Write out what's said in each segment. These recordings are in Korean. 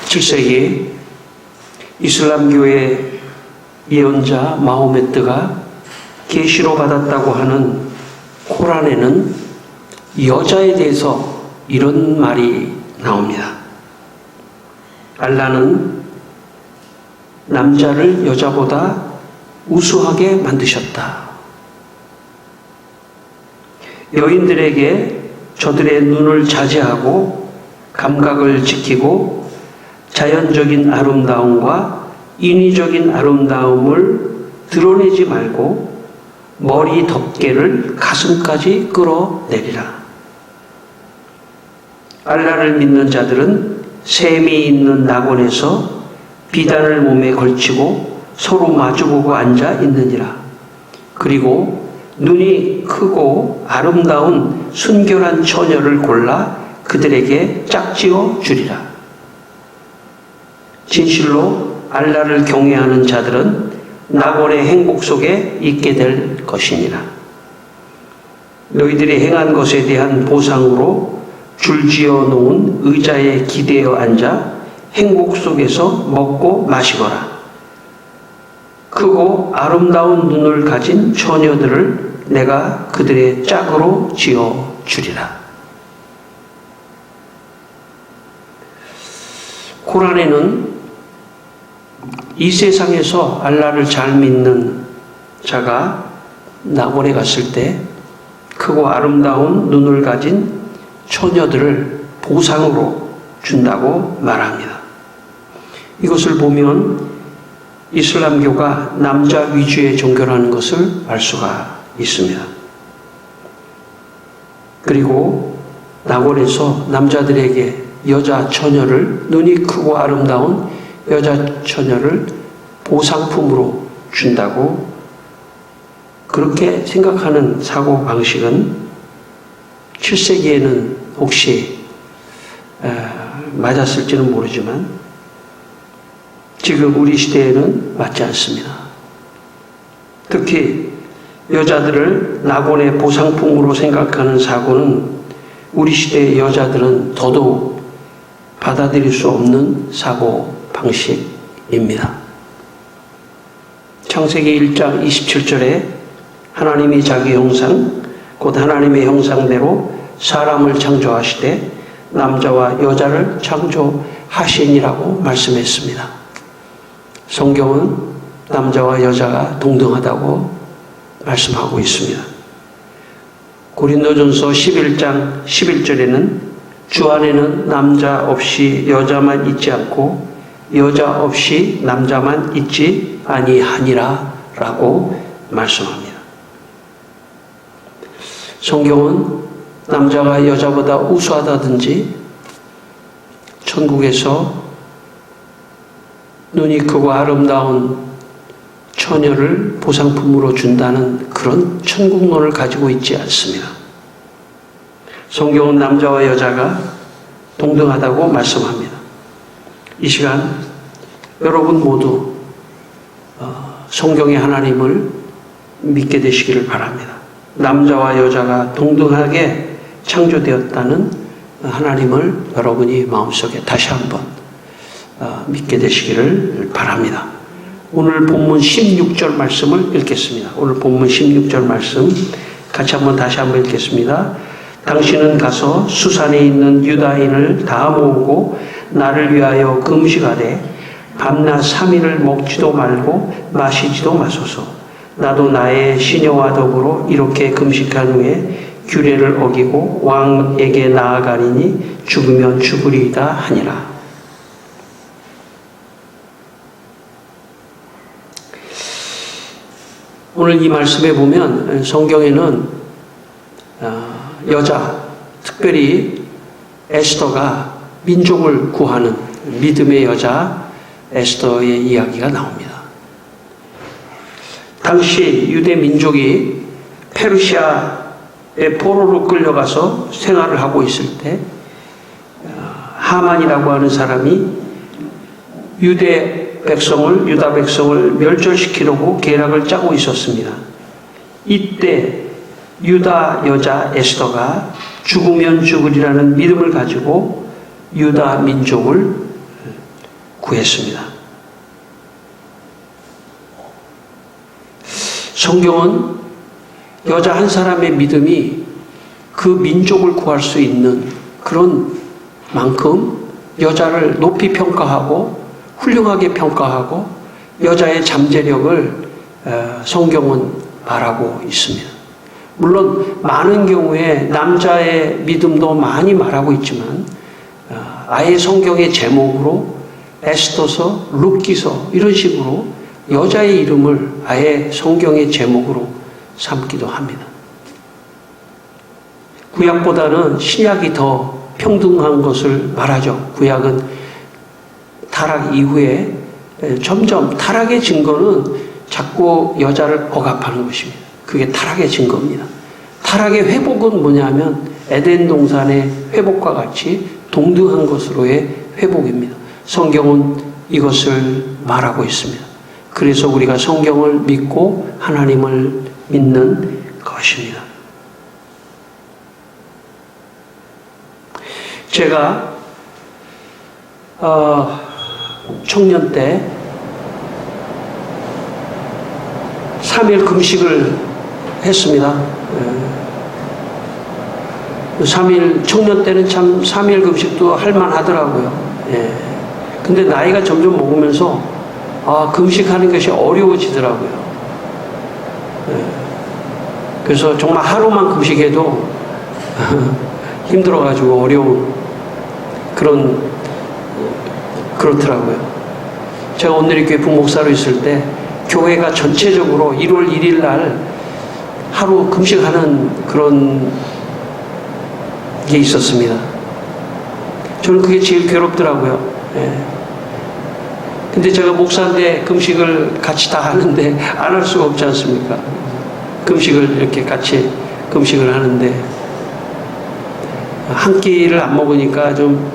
7세기 이슬람교의 예언자 마호메트가 계시로 받았다고 하는 코란에는 여자에 대해서 이런 말이 나옵니다. 알라는 남자를 여자보다 우수하게 만드셨다. 여인들에게 저들의 눈을 자제하고 감각을 지키고 자연적인 아름다움과 인위적인 아름다움을 드러내지 말고 머리 덮개를 가슴까지 끌어내리라. 알라를 믿는 자들은 샘이 있는 낙원에서 비단을 몸에 걸치고 서로 마주보고 앉아 있느니라. 그리고 눈이 크고 아름다운 순결한 처녀를 골라 그들에게 짝지어 주리라. 진실로 알라를 경외하는 자들은 낙원의 행복 속에 있게 될 것이니라. 너희들이 행한 것에 대한 보상으로 줄지어 놓은 의자에 기대어 앉아 행복 속에서 먹고 마시거라. 크고 아름다운 눈을 가진 처녀들을 내가 그들의 짝으로 지어 주리라. 코란에는 이 세상에서 알라를 잘 믿는 자가 낙원에 갔을 때 크고 아름다운 눈을 가진 처녀들을 보상으로 준다고 말합니다. 이것을 보면 이슬람교가 남자 위주의 종교라는 것을 알 수가 있습니다. 그리고 낙원에서 남자들에게 여자 처녀를, 눈이 크고 아름다운 여자 처녀를 보상품으로 준다고 그렇게 생각하는 사고 방식은 7세기에는 혹시 맞았을지는 모르지만 지금 우리 시대에는 맞지 않습니다. 특히 여자들을 낙원의 보상품으로 생각하는 사고는 우리 시대의 여자들은 더더욱 받아들일 수 없는 사고 방식입니다. 창세기 1장 27절에 하나님이 자기 형상 곧 하나님의 형상대로 사람을 창조하시되 남자와 여자를 창조하시니라고 말씀했습니다. 성경은 남자와 여자가 동등하다고 말씀하고 있습니다. 고린도전서 11장 11절에는 주 안에는 남자 없이 여자만 있지 않고 여자 없이 남자만 있지 아니하니라 라고 말씀합니다. 성경은 남자가 여자보다 우수하다든지 천국에서 눈이 크고 아름다운 처녀를 보상품으로 준다는 그런 천국론을 가지고 있지 않습니다. 성경은 남자와 여자가 동등하다고 말씀합니다. 이 시간 여러분 모두 성경의 하나님을 믿게 되시기를 바랍니다. 남자와 여자가 동등하게 창조되었다는 하나님을 여러분이 마음속에 다시 한번 믿게 되시기를 바랍니다. 오늘 본문 16절 말씀을 읽겠습니다. 오늘 본문 16절 말씀 같이 다시 한번 읽겠습니다. 당신은 가서 수산에 있는 유다인을 다 모으고 나를 위하여 금식하되 밤낮 3일을 먹지도 말고 마시지도 마소서. 나도 나의 시녀와 더불어 이렇게 금식한 후에 규례를 어기고 왕에게 나아가리니 죽으면 죽으리이다 하니라. 오늘 이 말씀에 보면 성경에는 여자, 특별히 에스더가 민족을 구하는 믿음의 여자 에스더의 이야기가 나옵니다. 당시 유대 민족이 페르시아의 포로로 끌려가서 생활을 하고 있을 때 하만이라고 하는 사람이 유다 백성을 멸절시키려고 계략을 짜고 있었습니다. 이때 유다 여자 에스더가 죽으면 죽으리라는 믿음을 가지고 유다 민족을 구했습니다. 성경은 여자 한 사람의 믿음이 그 민족을 구할 수 있는 그런 만큼 여자를 높이 평가하고 훌륭하게 평가하고 여자의 잠재력을 성경은 말하고 있습니다. 물론 많은 경우에 남자의 믿음도 많이 말하고 있지만 아예 성경의 제목으로 에스더서, 룻기서 이런 식으로 여자의 이름을 아예 성경의 제목으로 삼기도 합니다. 구약보다는 신약이 더 평등한 것을 말하죠. 구약은 타락 이후에 점점 타락의 증거는 자꾸 여자를 억압하는 것입니다. 그게 타락의 증거입니다. 타락의 회복은 뭐냐면 에덴 동산의 회복과 같이 동등한 것으로의 회복입니다. 성경은 이것을 말하고 있습니다. 그래서 우리가 성경을 믿고 하나님을 믿는 것입니다. 제가 청년 때 3일 금식을 했습니다. 3일 청년 때는 참 3일 금식도 할만하더라고요. 근데 나이가 점점 먹으면서 금식하는 것이 어려워지더라고요. 그래서 정말 하루만 금식해도 힘들어가지고 어려운 그렇더라고요. 제가 오늘 교회 부목사로 있을 때 교회가 전체적으로 1월 1일 날 하루 금식하는 그런 게 있었습니다. 저는 그게 제일 괴롭더라고요. 근데 제가 목사인데 금식을 같이 다 하는데 안 할 수가 없지 않습니까? 금식을 이렇게 같이 금식을 하는데 한 끼를 안 먹으니까 좀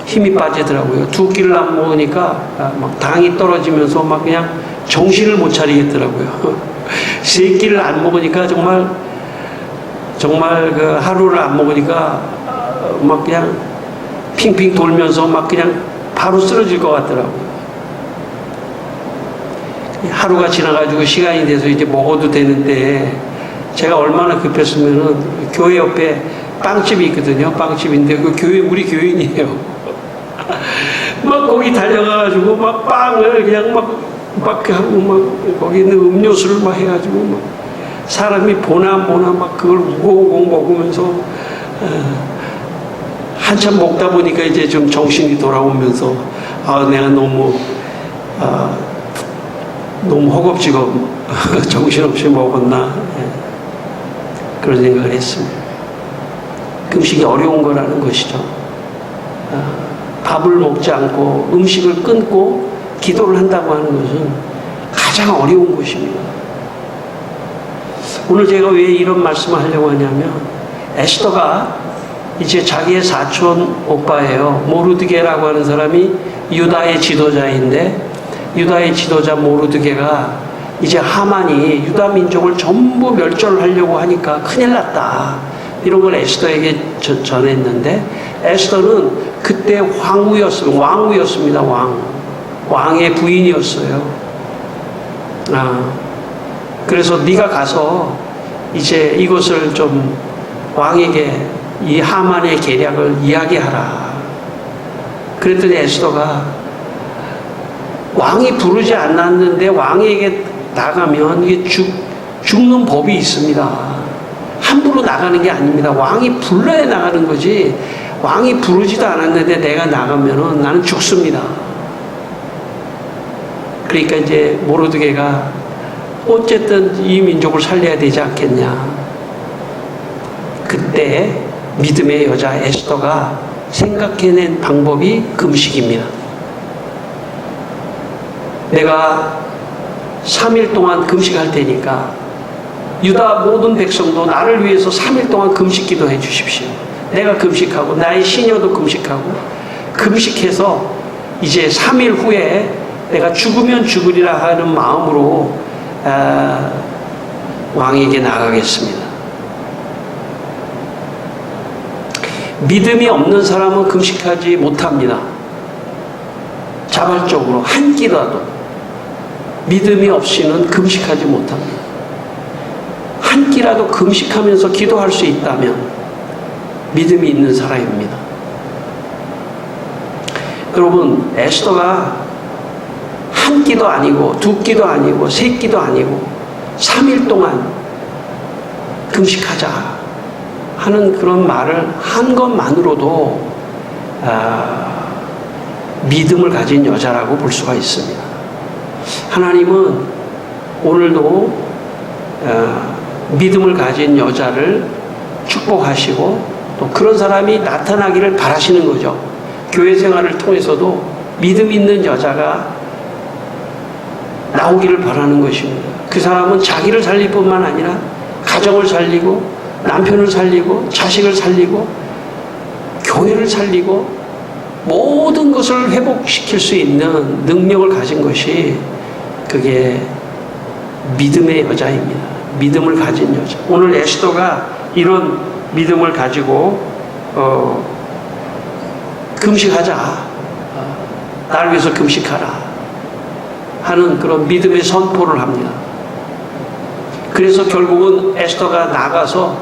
힘이 빠지더라고요. 두 끼를 안 먹으니까 막 당이 떨어지면서 막 그냥 정신을 못 차리겠더라고요. 세 끼를 안 먹으니까 정말 그 하루를 안 먹으니까 막 그냥 핑핑 돌면서 막 그냥 바로 쓰러질 것 같더라고요. 하루가 지나가지고 시간이 돼서 이제 먹어도 되는데 제가 얼마나 급했으면은 교회 옆에 빵집이 있거든요. 빵집인데 그 교회 우리 교인이에요. 막 거기 달려가가지고 막 빵을 그냥 막 하고 막 거기 있는 음료수를 막 해가지고 막 사람이 보나 막 그걸 우고우고 먹으면서 한참 먹다 보니까 이제 좀 정신이 돌아오면서 내가 너무 허겁지겁 정신없이 먹었나 그런 생각을 했습니다. 금식이 어려운 거라는 것이죠. 밥을 먹지 않고 음식을 끊고 기도를 한다고 하는 것은 가장 어려운 것입니다. 오늘 제가 왜 이런 말씀을 하려고 하냐면 에스더가 이제 자기의 사촌 오빠예요. 모르드게라고 하는 사람이 유다의 지도자인데 유다의 지도자 모르드게가 이제 하만이 유다 민족을 전부 멸절을 하려고 하니까 큰일 났다. 이런 걸 에스더에게 전했는데 에스더는 그때 왕후였습니다. 왕의 부인이었어요. 그래서 네가 가서 이제 이것을 좀 왕에게 이 하만의 계략을 이야기하라. 그랬더니 에스더가 왕이 부르지 않았는데 왕에게 나가면 이게 죽는 법이 있습니다. 함부로 나가는 게 아닙니다. 왕이 불러야 나가는 거지. 왕이 부르지도 않았는데 내가 나가면은 나는 죽습니다. 그러니까 이제 모르드게가 어쨌든 이 민족을 살려야 되지 않겠냐. 그때 믿음의 여자 에스더가 생각해낸 방법이 금식입니다. 내가 3일 동안 금식할 테니까 유다 모든 백성도 나를 위해서 3일 동안 금식 기도해 주십시오. 내가 금식하고 나의 시녀도 금식하고 금식해서 이제 3일 후에 내가 죽으면 죽으리라 하는 마음으로 왕에게 나가겠습니다. 믿음이 없는 사람은 금식하지 못합니다. 자발적으로 한 끼라도 믿음이 없이는 금식하지 못합니다. 한 끼라도 금식하면서 기도할 수 있다면 믿음이 있는 사람입니다. 여러분, 에스더가 한 끼도 아니고 두 끼도 아니고 세 끼도 아니고 3일 동안 금식하자 하는 그런 말을 한 것만으로도 믿음을 가진 여자라고 볼 수가 있습니다. 하나님은 오늘도 믿음을 가진 여자를 축복하시고 또 그런 사람이 나타나기를 바라시는 거죠. 교회 생활을 통해서도 믿음 있는 여자가 나오기를 바라는 것입니다. 그 사람은 자기를 살릴 뿐만 아니라 가정을 살리고 남편을 살리고 자식을 살리고 교회를 살리고 모든 것을 회복시킬 수 있는 능력을 가진 것이 그게 믿음의 여자입니다. 믿음을 가진 여자. 오늘 에스더가 이런 믿음을 가지고 금식하자. 나를 위해서 금식하라. 하는 그런 믿음의 선포를 합니다. 그래서 결국은 에스더가 나가서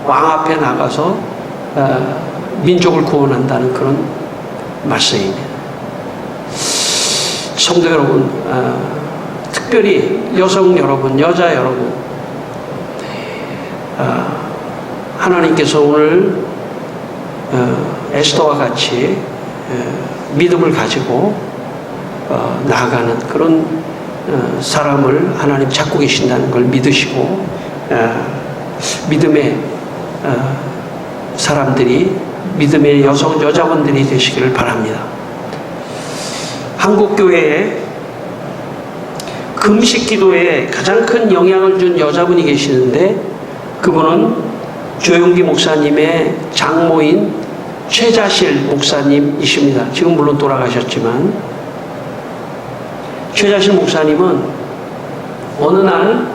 왕 앞에 나가서 민족을 구원한다는 그런 말씀입니다. 성도 여러분, 특별히 여성 여러분, 여자 여러분, 하나님께서 오늘 에스더와 같이 믿음을 가지고 나아가는 그런 사람을 하나님 찾고 계신다는 걸 믿으시고 믿음의 사람들이, 믿음의 여자분들이 되시기를 바랍니다. 한국교회에 금식 기도에 가장 큰 영향을 준 여자분이 계시는데 그분은 조용기 목사님의 장모인 최자실 목사님이십니다. 지금 물론 돌아가셨지만 최자실 목사님은 어느 날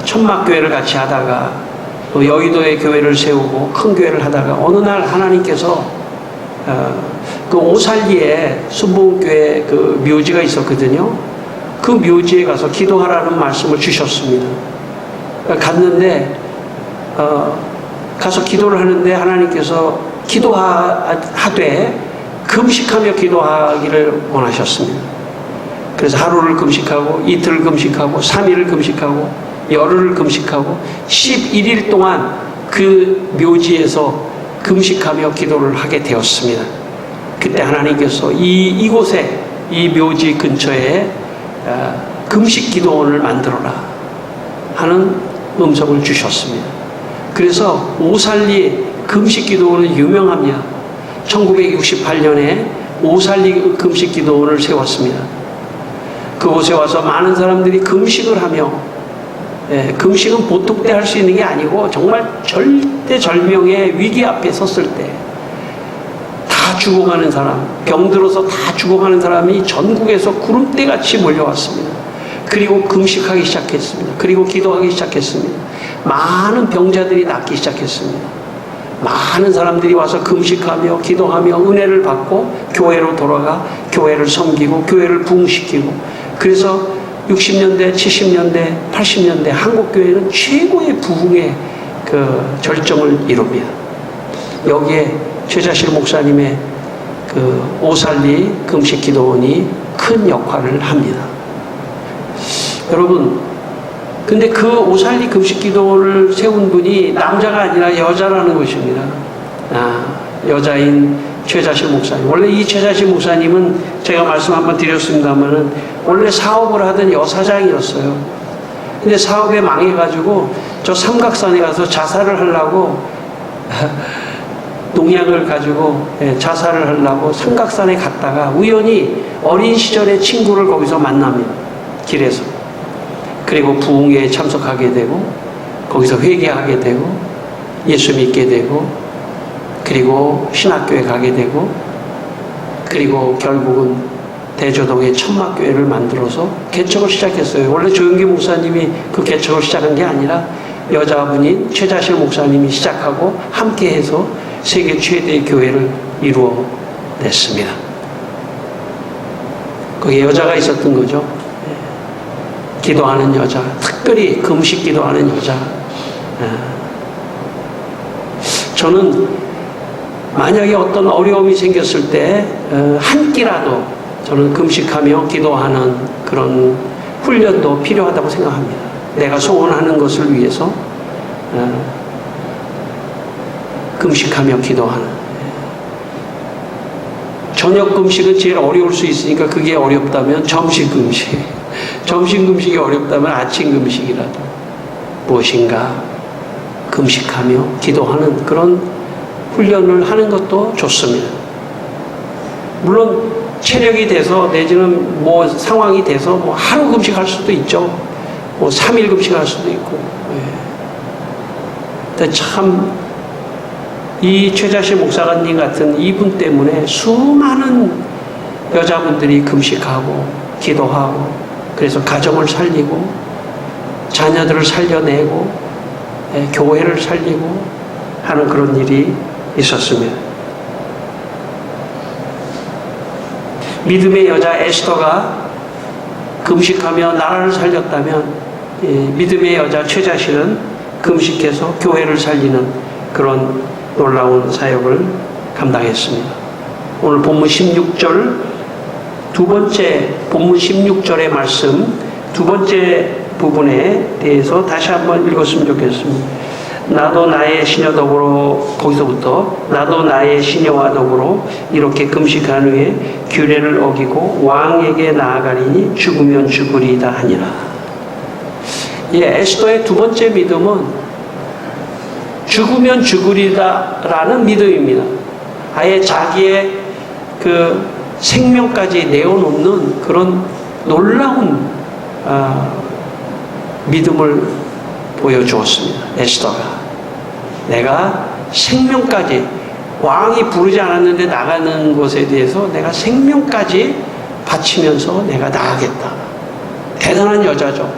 천막교회를 같이 하다가 또 여의도에 교회를 세우고 큰 교회를 하다가 어느 날 하나님께서 그 오살리에 순복음교회 그 묘지가 있었거든요. 그 묘지에 가서 기도하라는 말씀을 주셨습니다. 갔는데 가서 기도를 하는데 하나님께서 기도하되 금식하며 기도하기를 원하셨습니다. 그래서 하루를 금식하고 이틀을 금식하고 3일을 금식하고 열흘을 금식하고 11일 동안 그 묘지에서 금식하며 기도를 하게 되었습니다. 그때 하나님께서 이곳에 이 묘지 근처에 금식 기도원을 만들어라 하는 음성을 주셨습니다. 그래서 오살리 금식 기도원은 유명합니다. 1968년에 오살리 금식 기도원을 세웠습니다. 그곳에 와서 많은 사람들이 금식을 하며, 금식은 보통 때 할 수 있는 게 아니고 정말 절대절명의 위기 앞에 섰을 때 다 죽어가는 사람, 병들어서 다 죽어가는 사람이 전국에서 구름대같이 몰려왔습니다. 그리고 금식하기 시작했습니다. 그리고 기도하기 시작했습니다. 많은 병자들이 낫기 시작했습니다. 많은 사람들이 와서 금식하며 기도하며 은혜를 받고 교회로 돌아가 교회를 섬기고 교회를 부흥시키고, 그래서 60년대, 70년대, 80년대 한국교회는 최고의 부흥의 그 절정을 이룹니다. 여기에 최자실 목사님의 그 오살리 금식 기도원이 큰 역할을 합니다. 여러분, 근데 그 오살리 금식 기도를 세운 분이 남자가 아니라 여자라는 것입니다. 여자인 최자실 목사님. 원래 이 최자실 목사님은 제가 말씀 한번 드렸습니다만은 원래 사업을 하던 여사장이었어요. 근데 사업에 망해가지고 저 삼각산에 가서 자살을 하려고 농약을 가지고 자살을 하려고 삼각산에 갔다가 우연히 어린 시절의 친구를 거기서 만납니다. 길에서. 그리고 부흥회에 참석하게 되고 거기서 회개하게 되고 예수 믿게 되고 그리고 신학교에 가게 되고 그리고 결국은 대조동에 천막교회를 만들어서 개척을 시작했어요. 원래 조용기 목사님이 그 개척을 시작한 게 아니라 여자분인 최자실 목사님이 시작하고 함께해서 세계 최대의 교회를 이루어냈습니다. 거기에 여자가 있었던 거죠. 기도하는 여자, 특별히 금식 기도하는 여자. 저는 만약에 어떤 어려움이 생겼을 때 한 끼라도 저는 금식하며 기도하는 그런 훈련도 필요하다고 생각합니다. 내가 소원하는 것을 위해서 금식하며 기도하는. 저녁 금식은 제일 어려울 수 있으니까 그게 어렵다면 점심 금식, 점심 금식이 어렵다면 아침 금식이라도 무엇인가 금식하며 기도하는 그런 훈련을 하는 것도 좋습니다. 물론 체력이 돼서 내지는 뭐 상황이 돼서 뭐 하루 금식할 수도 있죠. 뭐 3일 금식할 수도 있고. 근데 참 이 최자실 목사님 같은 이분 때문에 수많은 여자분들이 금식하고 기도하고 그래서 가정을 살리고 자녀들을 살려내고 교회를 살리고 하는 그런 일이 있었습니다. 믿음의 여자 에스더가 금식하며 나라를 살렸다면 믿음의 여자 최자실은 금식해서 교회를 살리는 그런 놀라운 사역을 감당했습니다. 오늘 본문 16절 두 번째 본문 16절의 말씀 두 번째 부분에 대해서 다시 한번 읽었으면 좋겠습니다. 나도 나의 시녀 더불어 거기서부터 나도 나의 시녀와 더불어 이렇게 금식한 후에 규례를 어기고 왕에게 나아가리니 죽으면 죽으리이다 하니라. 에스더의 두 번째 믿음은 죽으면 죽으리다라는 믿음입니다. 아예 자기의 그 생명까지 내어놓는 그런 놀라운 믿음을 보여주었습니다. 에스더가 내가 생명까지 왕이 부르지 않았는데 나가는 것에 대해서 내가 생명까지 바치면서 내가 나가겠다. 대단한 여자죠.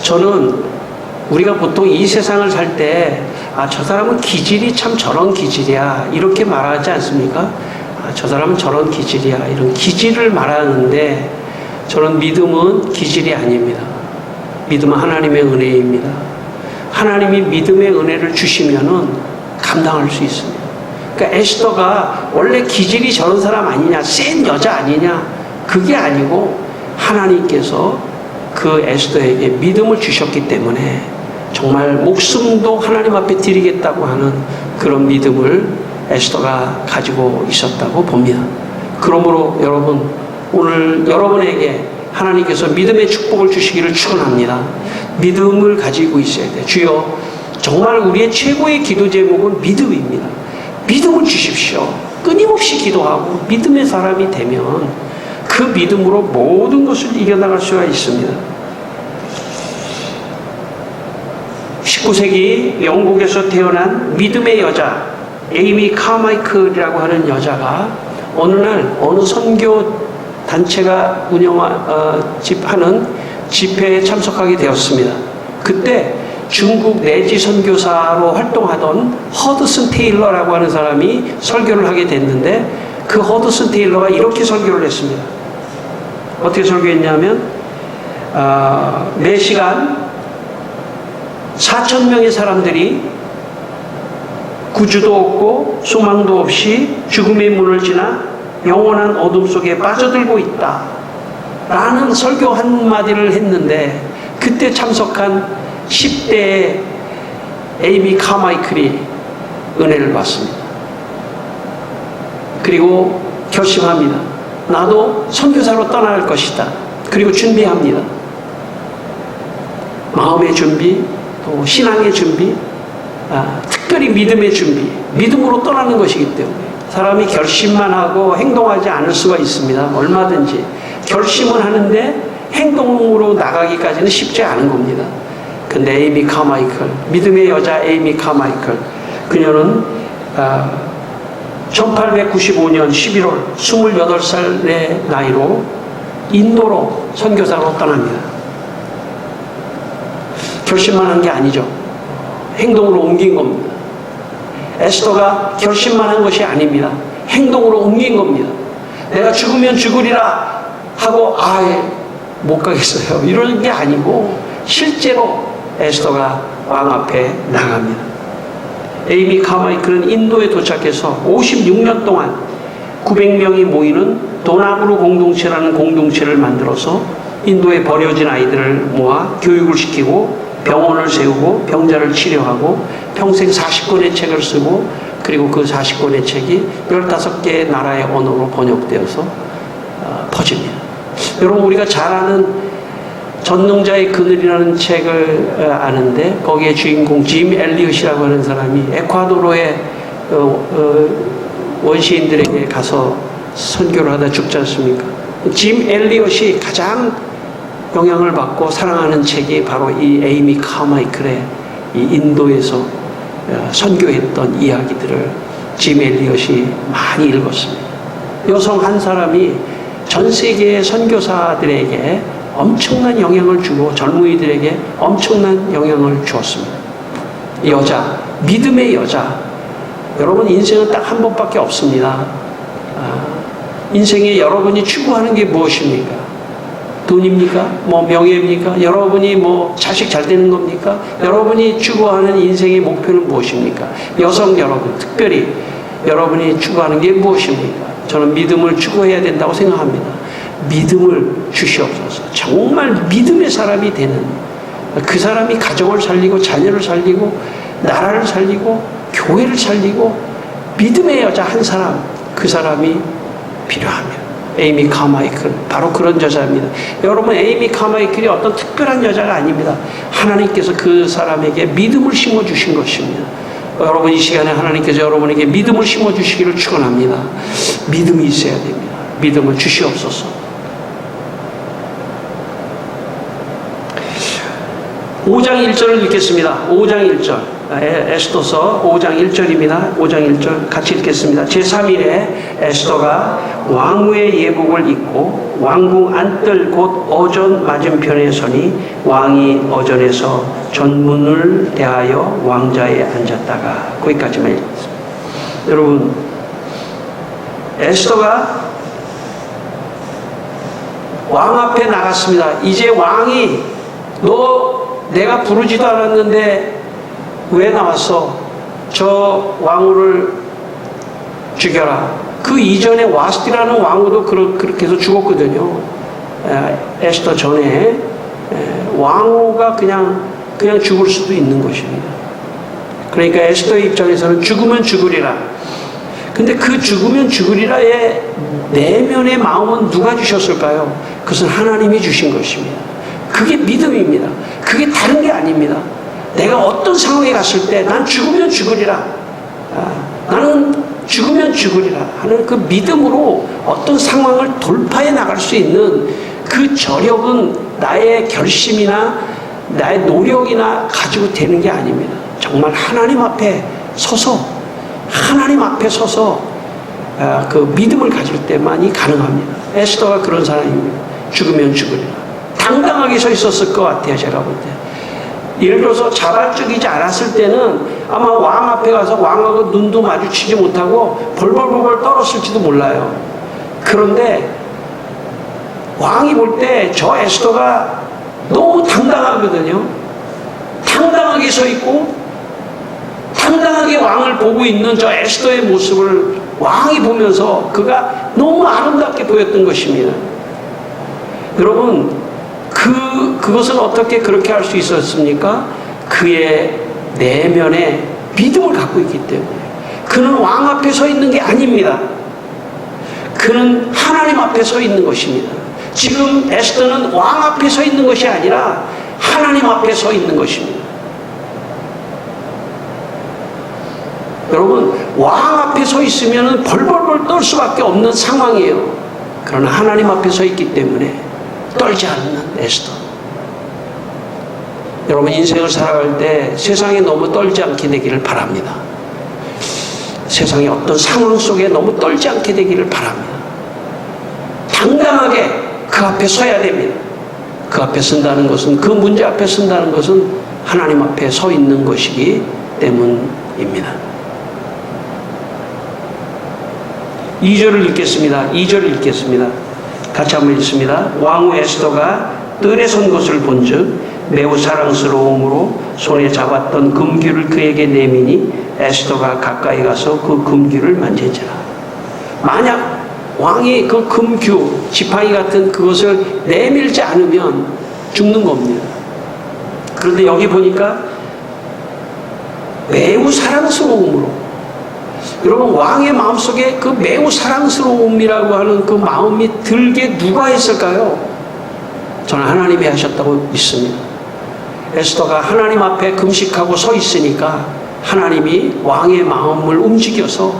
저는 우리가 보통 이 세상을 살 때 저 사람은 기질이 참 저런 기질이야 이렇게 말하지 않습니까? 저 사람은 저런 기질이야 이런 기질을 말하는데 저는 믿음은 기질이 아닙니다. 믿음은 하나님의 은혜입니다. 하나님이 믿음의 은혜를 주시면은 감당할 수 있습니다. 그러니까 에스더가 원래 기질이 저런 사람 아니냐, 센 여자 아니냐, 그게 아니고 하나님께서 그 에스더에게 믿음을 주셨기 때문에 정말 목숨도 하나님 앞에 드리겠다고 하는 그런 믿음을 에스더가 가지고 있었다고 봅니다. 그러므로 여러분, 오늘 여러분에게 하나님께서 믿음의 축복을 주시기를 축원합니다. 믿음을 가지고 있어야 돼요. 주여, 정말 우리의 최고의 기도 제목은 믿음입니다. 믿음을 주십시오. 끊임없이 기도하고 믿음의 사람이 되면 그 믿음으로 모든 것을 이겨나갈 수가 있습니다. 19세기 영국에서 태어난 믿음의 여자 에이미 카마이클이라고 하는 여자가 어느 날 어느 선교 단체가 하는 집회에 참석하게 되었습니다. 그때 중국 내지 선교사로 활동하던 허드슨 테일러라고 하는 사람이 설교를 하게 됐는데 그 허드슨 테일러가 이렇게 설교를 했습니다. 어떻게 설교했냐면 매 시간 4,000명의 사람들이 구주도 없고 소망도 없이 죽음의 문을 지나 영원한 어둠 속에 빠져들고 있다 라는 설교 한마디를 했는데 그때 참석한 10대의 에이미 카마이클이 은혜를 받습니다. 그리고 결심합니다. 나도 선교사로 떠날 것이다. 그리고 준비합니다. 마음의 준비, 또 신앙의 준비, 특별히 믿음의 준비, 믿음으로 떠나는 것이기 때문에 사람이 결심만 하고 행동하지 않을 수가 있습니다. 얼마든지 결심은 하는데 행동으로 나가기까지는 쉽지 않은 겁니다. 근데 에이미 카마이클, 믿음의 여자 에이미 카마이클, 그녀는 1895년 11월 28살의 나이로 인도로 선교사로 떠납니다. 결심만 한 게 아니죠. 행동으로 옮긴 겁니다. 에스더가 결심만 한 것이 아닙니다. 행동으로 옮긴 겁니다. 내가 죽으면 죽으리라 하고 아예 못 가겠어요. 이러는 게 아니고 실제로 에스더가 왕 앞에 나갑니다. 에이미 카마이클은 인도에 도착해서 56년 동안 900명이 모이는 도나브루 공동체라는 공동체를 만들어서 인도에 버려진 아이들을 모아 교육을 시키고 병원을 세우고 병자를 치료하고 평생 40권의 책을 쓰고 그리고 그 40권의 책이 15개의 나라의 언어로 번역되어서 퍼집니다. 여러분 우리가 잘 아는 전능자의 그늘이라는 책을 아는데 거기에 주인공 짐 엘리엇이라고 하는 사람이 에콰도르의 원시인들에게 가서 선교를 하다 죽지 않습니까? 짐 엘리엇이 가장 영향을 받고 사랑하는 책이 바로 이 에이미 카마이클의 이 인도에서 선교했던 이야기들을 짐 엘리엇이 많이 읽었습니다. 여성 한 사람이 전 세계의 선교사들에게 엄청난 영향을 주고 젊은이들에게 엄청난 영향을 주었습니다. 여자, 믿음의 여자. 여러분 인생은 딱 한 번밖에 없습니다. 인생에 여러분이 추구하는 게 무엇입니까? 돈입니까? 뭐 명예입니까? 여러분이 뭐 자식 잘 되는 겁니까? 여러분이 추구하는 인생의 목표는 무엇입니까? 여성 여러분, 특별히 여러분이 추구하는 게 무엇입니까? 저는 믿음을 추구해야 된다고 생각합니다. 믿음을 주시옵소서. 정말 믿음의 사람이 되는 그 사람이 가정을 살리고 자녀를 살리고 나라를 살리고 교회를 살리고 믿음의 여자 한 사람, 그 사람이 필요합니다. 에이미 카마이클 바로 그런 여자입니다. 여러분 에이미 카마이클이 어떤 특별한 여자가 아닙니다. 하나님께서 그 사람에게 믿음을 심어주신 것입니다. 여러분 이 시간에 하나님께서 여러분에게 믿음을 심어주시기를 축원합니다. 믿음이 있어야 됩니다. 믿음을 주시옵소서. 5장 1절을 읽겠습니다. 5장 1절 에스더서 5장 1절입니다. 5장 1절 같이 읽겠습니다. 제3일에 에스더가 왕후의 예복을 입고 왕궁 안뜰 곧 어전 맞은편에 서니 왕이 어전에서 전문을 대하여 왕자에 앉았다가 거기까지만 읽겠습니다. 여러분 에스더가 왕 앞에 나갔습니다. 이제 왕이 너 내가 부르지도 않았는데 왜 나왔어? 저 왕후를 죽여라. 그 이전에 와스티라는 왕후도 그렇게 해서 죽었거든요. 에스더 전에 왕후가 그냥 죽을 수도 있는 것입니다. 그러니까 에스더의 입장에서는 죽으면 죽으리라. 근데 그 죽으면 죽으리라의 내면의 마음은 누가 주셨을까요? 그것은 하나님이 주신 것입니다. 그게 믿음입니다. 그게 다른 게 아닙니다. 내가 어떤 상황에 갔을 때 난 죽으면 죽으리라. 나는 죽으면 죽으리라 하는 그 믿음으로 어떤 상황을 돌파해 나갈 수 있는 그 저력은 나의 결심이나 나의 노력이나 가지고 되는 게 아닙니다. 정말 하나님 앞에 서서 그 믿음을 가질 때만이 가능합니다. 에스더가 그런 사람입니다. 죽으면 죽으리라. 당당하게 서 있었을 것 같아요. 제가 볼 때. 예를 들어서 자발적이지 않았을 때는 아마 왕 앞에 가서 왕하고 눈도 마주치지 못하고 벌벌벌 떨었을지도 몰라요. 그런데 왕이 볼 때 저 에스더가 너무 당당하거든요. 당당하게 서 있고 당당하게 왕을 보고 있는 저 에스더의 모습을 왕이 보면서 그가 너무 아름답게 보였던 것입니다. 여러분 그것은 어떻게 그렇게 할 수 있었습니까? 그의 내면에 믿음을 갖고 있기 때문에. 그는 왕 앞에 서 있는 게 아닙니다. 그는 하나님 앞에 서 있는 것입니다. 지금 에스더는 왕 앞에 서 있는 것이 아니라 하나님 앞에 서 있는 것입니다. 여러분 왕 앞에 서 있으면 벌벌벌 떨 수밖에 없는 상황이에요. 그러나 하나님 앞에 서 있기 때문에 떨지 않는 에스더. 여러분 인생을 살아갈 때 세상에 너무 떨지 않게 되기를 바랍니다. 세상의 어떤 상황 속에 너무 떨지 않게 되기를 바랍니다. 당당하게 그 앞에 서야 됩니다. 그 앞에 선다는 것은, 그 문제 앞에 선다는 것은 하나님 앞에 서 있는 것이기 때문입니다. 2절을 읽겠습니다. 2절을 읽겠습니다. 같이 한번 읽습니다. 왕후 에스더가 뜰에 선 것을 본즉 매우 사랑스러움으로 손에 잡았던 금귀를 그에게 내미니 에스더가 가까이 가서 그 금귀를 만지니라. 만약 왕이 그 금규, 지팡이 같은 그것을 내밀지 않으면 죽는 겁니다. 그런데 여기 보니까 매우 사랑스러움으로, 여러분 왕의 마음속에 그 매우 사랑스러움이라고 하는 그 마음이 들게 누가 했을까요? 저는 하나님이 하셨다고 믿습니다. 에스더가 하나님 앞에 금식하고 서 있으니까 하나님이 왕의 마음을 움직여서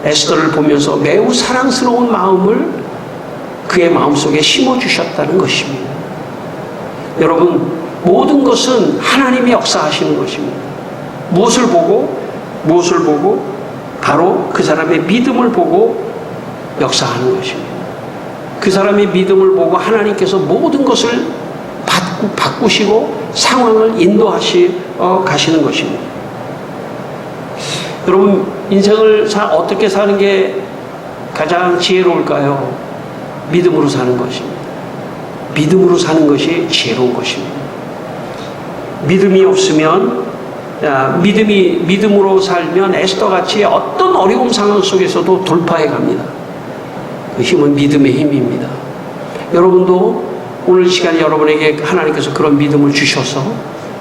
에스더를 보면서 매우 사랑스러운 마음을 그의 마음속에 심어주셨다는 것입니다. 여러분, 모든 것은 하나님이 역사하시는 것입니다. 무엇을 보고? 바로 그 사람의 믿음을 보고 역사하는 것입니다. 그 사람의 믿음을 보고 하나님께서 모든 것을 바꾸시고 상황을 인도하시어 가시는 것입니다. 여러분, 인생을 어떻게 사는 게 가장 지혜로울까요? 믿음으로 사는 것입니다. 믿음으로 사는 것이 지혜로운 것입니다. 믿음이 없으면, 믿음으로 살면 에스더같이 어떤 어려운 상황 속에서도 돌파해 갑니다. 그 힘은 믿음의 힘입니다. 여러분도 오늘 시간에 여러분에게 하나님께서 그런 믿음을 주셔서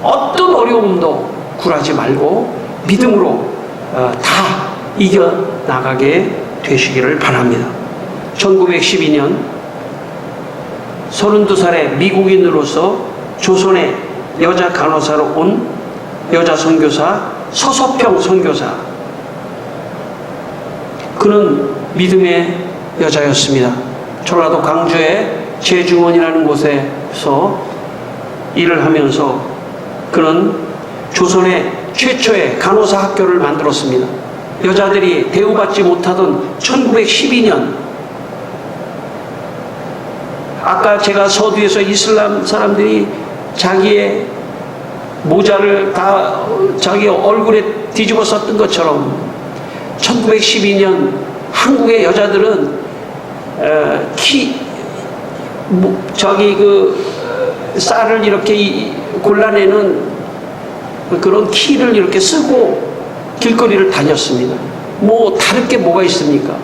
어떤 어려움도 굴하지 말고 믿음으로 다 이겨나가게 되시기를 바랍니다. 1912년 32살의 미국인으로서 조선의 여자 간호사로 온 여자 선교사 서서평 선교사, 그는 믿음의 여자였습니다. 전라도 광주의 제중원이라는 곳에서 일을 하면서 그는 조선의 최초의 간호사 학교를 만들었습니다. 여자들이 대우받지 못하던 1912년, 아까 제가 서두에서 이슬람 사람들이 자기의 모자를 다 자기 얼굴에 뒤집어 썼던 것처럼 1912년 한국의 여자들은 쌀을 이렇게 골라내는 그런 키를 이렇게 쓰고 길거리를 다녔습니다. 뭐 다를 게 뭐가 있습니까?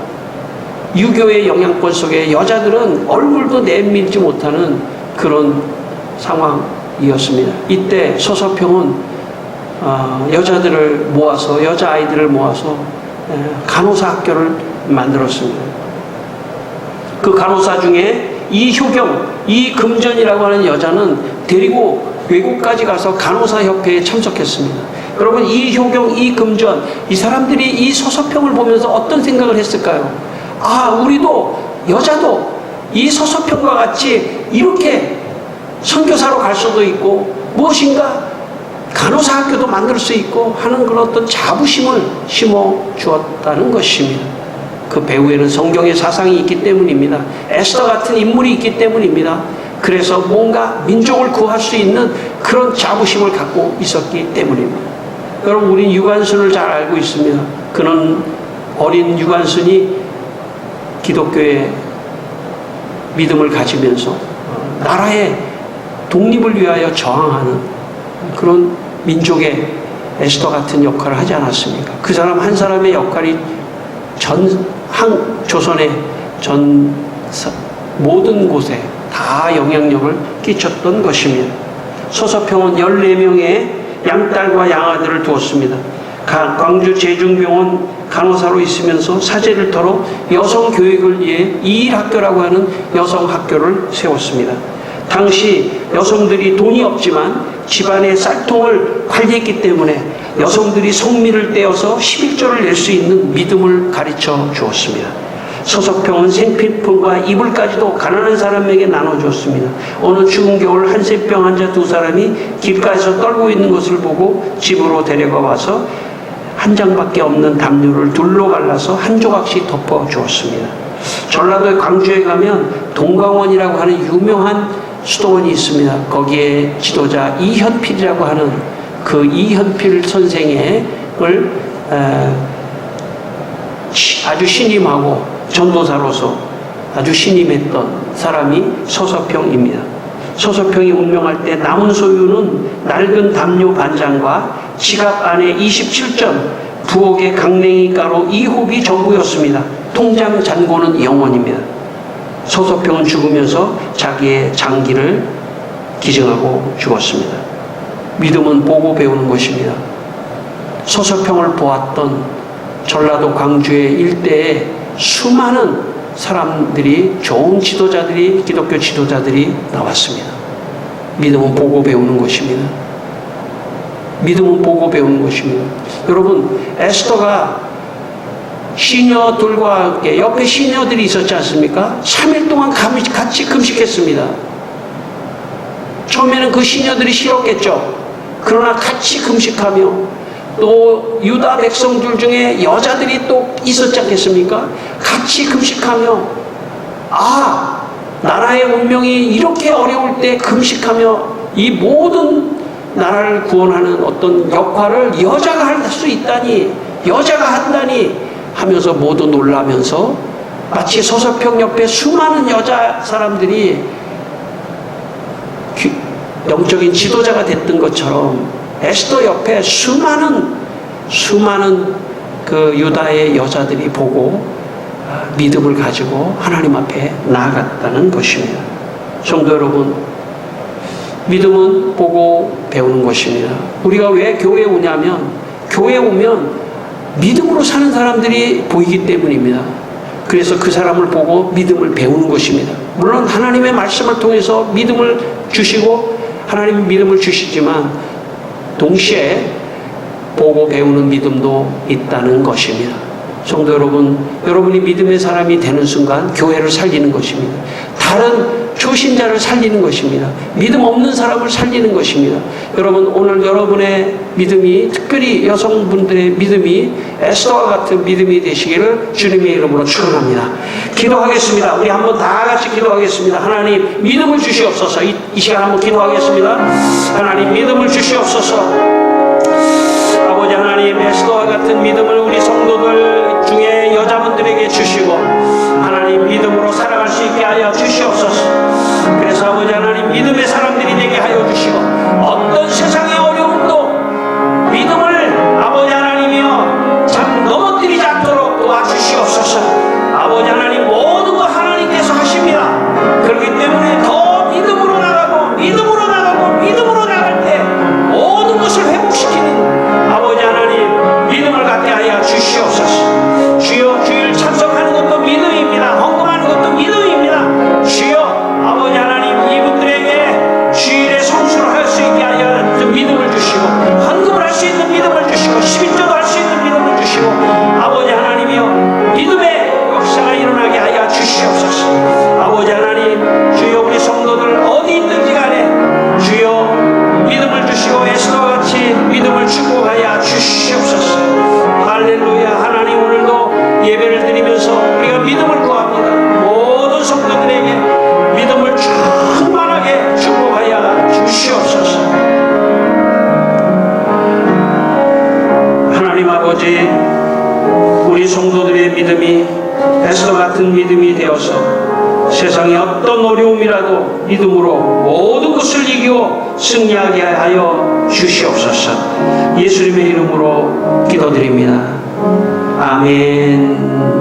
유교의 영향권 속에 여자들은 얼굴도 내밀지 못하는 그런 상황이었습니다. 이때 서서평은 여자들을 모아서, 여자아이들을 모아서 간호사 학교를 만들었습니다. 그 간호사 중에 이효경, 이금전이라고 하는 여자는 데리고 외국까지 가서 간호사협회에 참석했습니다. 여러분, 이효경, 이금전, 이 사람들이 이 서서평을 보면서 어떤 생각을 했을까요? 우리도, 여자도 이 서서평과 같이 이렇게 선교사로 갈 수도 있고 무엇인가 간호사 학교도 만들 수 있고 하는 그런 어떤 자부심을 심어 주었다는 것입니다. 그 배후에는 성경의 사상이 있기 때문입니다. 에스더 같은 인물이 있기 때문입니다. 그래서 뭔가 민족을 구할 수 있는 그런 자부심을 갖고 있었기 때문입니다. 여러분, 우린 유관순을 잘 알고 있습니다. 그는 어린 유관순이 기독교의 믿음을 가지면서 나라의 독립을 위하여 저항하는 그런 민족의 에스더 같은 역할을 하지 않았습니까? 그 사람 한 사람의 역할이 조선의 모든 곳에 다 영향력을 끼쳤던 것입니다. 서서평은 14명의 양딸과 양아들을 두었습니다. 광주 제중병원 간호사로 있으면서 사제를 털어 여성 교육을 위해 이일학교라고 하는 여성 학교를 세웠습니다. 당시 여성들이 돈이 없지만 집안의 쌀통을 관리했기 때문에 여성들이 성미를 떼어서 11조를 낼 수 있는 믿음을 가르쳐 주었습니다. 서서평은 생필품과 이불까지도 가난한 사람에게 나눠주었습니다. 어느 추운 겨울 한센병 환자 2사람이 길가에서 떨고 있는 것을 보고 집으로 데려가 와서 한 장밖에 없는 담요를 둘로 갈라서 한 조각씩 덮어주었습니다. 전라도의 광주에 가면 동광원이라고 하는 유명한 수도원이 있습니다. 거기에 지도자 이현필이라고 하는 그 이현필 선생을 아주 신임하고 전도사로서 아주 신임했던 사람이 소서평입니다. 소서평이 운명할 때 남은 소유는 낡은 담요 반장과 지갑 안에 27전, 부엌의 강냉이 가루 2홉이 전부였습니다. 통장 잔고는 영원입니다. 소서평은 죽으면서 자기의 장기를 기증하고 죽었습니다. 믿음은 보고 배우는 것입니다. 소서평을 보았던 전라도 광주의 일대에 수많은 사람들이, 좋은 지도자들이, 기독교 지도자들이 나왔습니다. 믿음은 보고 배우는 것입니다. 믿음은 보고 배우는 것입니다. 여러분, 에스더가 시녀들과 함께, 옆에 시녀들이 있었지 않습니까? 3일 동안 같이 금식했습니다. 처음에는 그 시녀들이 싫었겠죠. 그러나 같이 금식하며, 또 유다 백성들 중에 여자들이 또 있었지 않겠습니까? 같이 금식하며, 아, 나라의 운명이 이렇게 어려울 때 금식하며 이 모든 나라를 구원하는 어떤 역할을 여자가 할 수 있다니, 여자가 한다니 하면서 모두 놀라면서, 마치 소서평 옆에 수많은 여자 사람들이 영적인 지도자가 됐던 것처럼 에스더 옆에 수많은 그 유다의 여자들이 보고 믿음을 가지고 하나님 앞에 나아갔다는 것입니다. 성도 여러분, 믿음은 보고 배우는 것입니다. 우리가 왜 교회에 오냐면, 교회에 오면 믿음으로 사는 사람들이 보이기 때문입니다. 그래서 그 사람을 보고 믿음을 배우는 것입니다. 물론 하나님의 말씀을 통해서 믿음을 주시고 하나님의 믿음을 주시지만 동시에 보고 배우는 믿음도 있다는 것입니다. 성도 여러분, 여러분이 믿음의 사람이 되는 순간 교회를 살리는 것입니다. 다른 초신자를 살리는 것입니다. 믿음 없는 사람을 살리는 것입니다. 여러분, 오늘 여러분의 믿음이, 특별히 여성분들의 믿음이 에스더와 같은 믿음이 되시기를 주님의 이름으로 축원합니다. 기도하겠습니다. 우리 한번 다 같이 기도하겠습니다. 하나님, 믿음을 주시옵소서. 이 시간 한번 기도하겠습니다. 하나님, 믿음을 주시옵소서. 아버지 하나님, 에스더와 같은 믿음을 우리 성도들 중에 여자분들에게 주시고 하나님, 믿음으로 살아갈 수 있게 하여 주시옵소서. 그래서 아버지 하나님, 믿음의 사람들이 되게 하여 주시고 어떤 세상의 어려움도 믿음을 아버지 하나님이여 참 넘어뜨리지 않도록 도와주시옵소서. 아버지 하나님, 모든 것 하나님께서 하십니다. 그렇기 때문에 더 믿음으로 나가고 믿음으로 나가고 믿음으로 나갈 때 모든 것을 회복시키는 아버지 하나님 믿음을 갖게 하여 주시옵소서. 주여, 주일 찬송하는 것도 믿음입니다. 헌금하는 것도 믿음입니다. 주여, 아버지 하나님, 이분들에게 주일에 성수를 할 수 있게 하여 좀 믿음을 주시고, 헌금을 할 수 있는 믿음을 주시고, 11조도 할 수 있는 믿음을 주시고, 아버지 하나님이여 믿음의 역사가 일어나게 하여 주시옵소서. 아버지 하나님, 주여, 우리 성도들 어디 있든지 간에 주여 믿음을 주시고 에스더와 같이 믿음을 축복하여 주시옵소서. 할렐루야. 하나님, 오늘도 예배를 드리면서 우리가 믿음을 구합니다. 모든 성도들에게 믿음을 충만하게 축복하여 주시옵소서. 하나님 아버지, 우리 성도들의 믿음이 에스더 같은 믿음이 되어서 세상의 어떤 어려움이라도 믿음으로 모든 것을 이기고 승리하게 하여 주시옵소서. 예수님의 이름으로 기도드립니다. 아멘.